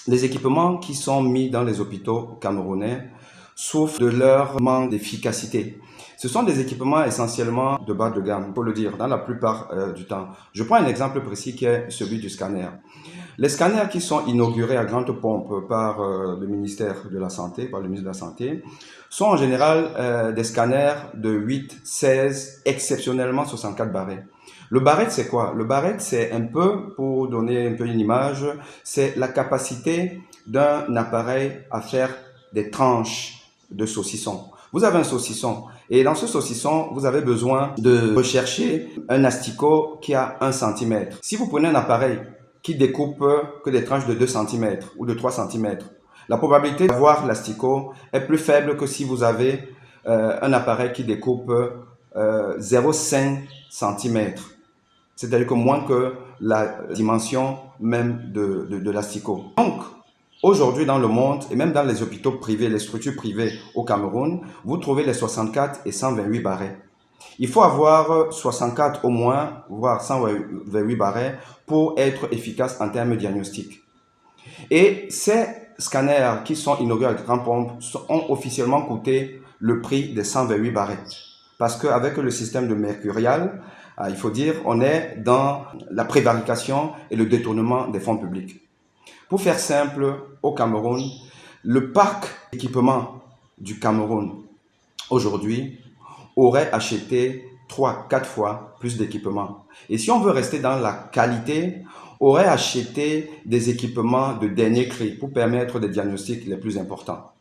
Les équipements qui sont mis dans les hôpitaux camerounais souffrent de leur manque d'efficacité. Ce sont des équipements essentiellement de bas de gamme, il faut le dire, dans la plupart du temps. Je prends un exemple précis qui est celui du scanner. Les scanners qui sont inaugurés à grande pompe par le ministère de la Santé, par le ministre de la Santé, sont en général des scanners de 8, 16, exceptionnellement 64 barrettes. Le barrette, c'est quoi? Le barrette, c'est un peu, pour donner un peu une image, c'est la capacité d'un appareil à faire des tranches de saucisson. Vous avez un saucisson et dans ce saucisson, vous avez besoin de rechercher un asticot qui a 1 centimètre. Si vous prenez un appareil qui découpe que des tranches de 2 centimètres ou de 3 centimètres, la probabilité d'avoir l'asticot est plus faible que si vous avez un appareil qui découpe 0,5 centimètres. C'est-à-dire que moins que la dimension même de l'asticot. Donc, aujourd'hui dans le monde, et même dans les hôpitaux privés, les structures privées au Cameroun, vous trouvez les 64 et 128 barrets. Il faut avoir 64 au moins, voire 128 barrets pour être efficace en termes diagnostiques. Et ces scanners qui sont inaugurés à grande pompe ont officiellement coûté le prix des 128 barrets. Parce qu'avec le système de mercurial, il faut dire, on est dans la prévarication et le détournement des fonds publics. Pour faire simple, au Cameroun, le parc d'équipement du Cameroun aujourd'hui aurait acheté 3, 4 fois plus d'équipements. Et si on veut rester dans la qualité, aurait acheté des équipements de dernier cri pour permettre des diagnostics les plus importants.